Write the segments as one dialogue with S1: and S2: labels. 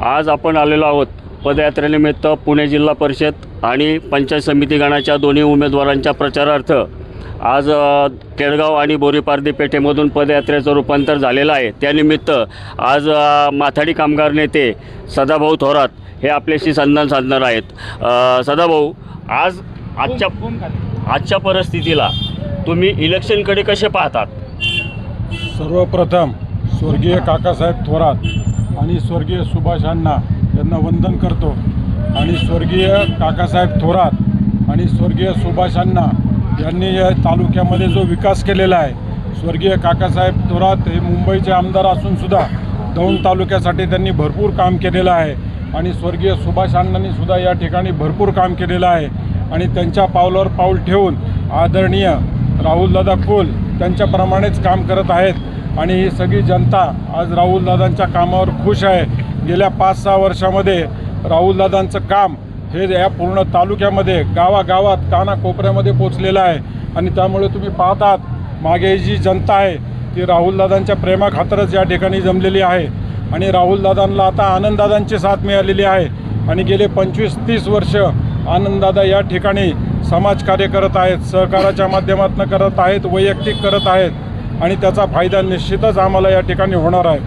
S1: आज आपण आलेलो आहोत पदयात्रेनिमित्त पुणे जिल्हा परिषद आणि पंचायत समिती गणाच्या दोन्ही उमेदवारांच्या प्रचारार्थ आज केळगाव आणि बोरीपारधी पेठेमधून पदयात्रेचं रूपांतर झालेलं आहे। त्यानिमित्त आज माथाडी कामगार नेते सदाभाऊ थोरात हे आपल्याशी संधान साधणार आहेत। सदाभाऊ, आज आजच्या परिस्थितीला तुम्ही इलेक्शनकडे कसे पाहतात?
S2: सर्वप्रथम स्वर्गीय काकासाहेब थोरात आणि स्वर्गीय सुभाष अण्णा यांना वंदन करतो आणि स्वर्गीय काकासाहेब थोरात आणि स्वर्गीय सुभाष अण्णा यांनी या तालुक्यामध्ये जो विकास केलेला आहे, स्वर्गीय काकासाहेब थोरात हे मुंबईचे आमदार असूनसुद्धा दौंड तालुक्यासाठी त्यांनी भरपूर काम केलेलं आहे आणि स्वर्गीय सुभाष अण्णांनी सुद्धा या ठिकाणी भरपूर काम केलेलं आहे आणि त्यांच्या पावलावर पाऊल ठेवून आदरणीय राहुलदादा कुल त्यांच्याप्रमाणेच काम करत आहेत आणि ही सगळी जनता आज राहुलदादांच्या कामावर खुश आहे। गेल्या 5-6 वर्षामध्ये राहुलदादांचं काम हे या पूर्ण तालुक्यामध्ये गावागावात कानाकोपऱ्यामध्ये पोचलेलं आहे आणि त्यामुळे तुम्ही पाहतात मागे जी जनता आहे ती राहुलदादांच्या प्रेमाखातरच या ठिकाणी जमलेली आहे आणि राहुलदादांना आता आनंददादांची साथ मिळालेली आहे आणि गेले 25-30 वर्ष आनंददादा या ठिकाणी समाजकार्य करत आहेत, सहकाराच्या माध्यमातून करत आहेत, वैयक्तिक करत आहेत आणि त्याचा फायदा निश्चितच आम्हाला या ठिकाणी होणार आहे।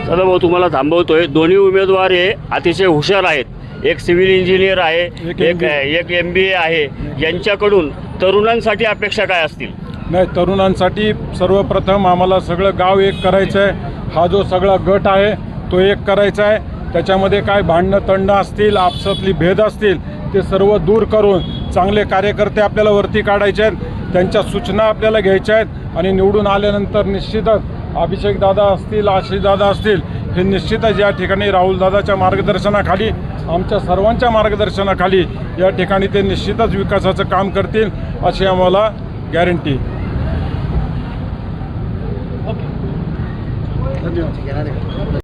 S1: सदाभाऊ, तुम्हाला थांबवतोय, दोन्ही उमेदवार हे अतिशय हुशार आहेत। एक सिव्हिल इंजिनियर आहे, एक MBA आहे। यांच्याकडून तरुणांसाठी अपेक्षा काय असतील?
S2: नाही, तरुणांसाठी सर्वप्रथम आम्हाला सगळं गाव एक करायचं आहे। हा जो सगळा गट आहे तो एक करायचा आहे। त्याच्यामध्ये काय भांडणं तंडणं असतील, आपसातली भेद असतील ते सर्व दूर करून चांगले कार्यकर्ते आपल्याला वरती काढायचे आहेत, त्यांच्या सूचना आपल्याला घ्यायच्या आहेत आणि निवडून आल्यानंतर निश्चितच अभिषेक दादा असतील, आशिष दादा असतील, हे निश्चितच या ठिकाणी राहुलदादाच्या मार्गदर्शनाखाली, आमच्या सर्वांच्या मार्गदर्शनाखाली या ठिकाणी ते निश्चितच विकासाचं काम करतील अशी आम्हाला गॅरंटी। धन्यवाद।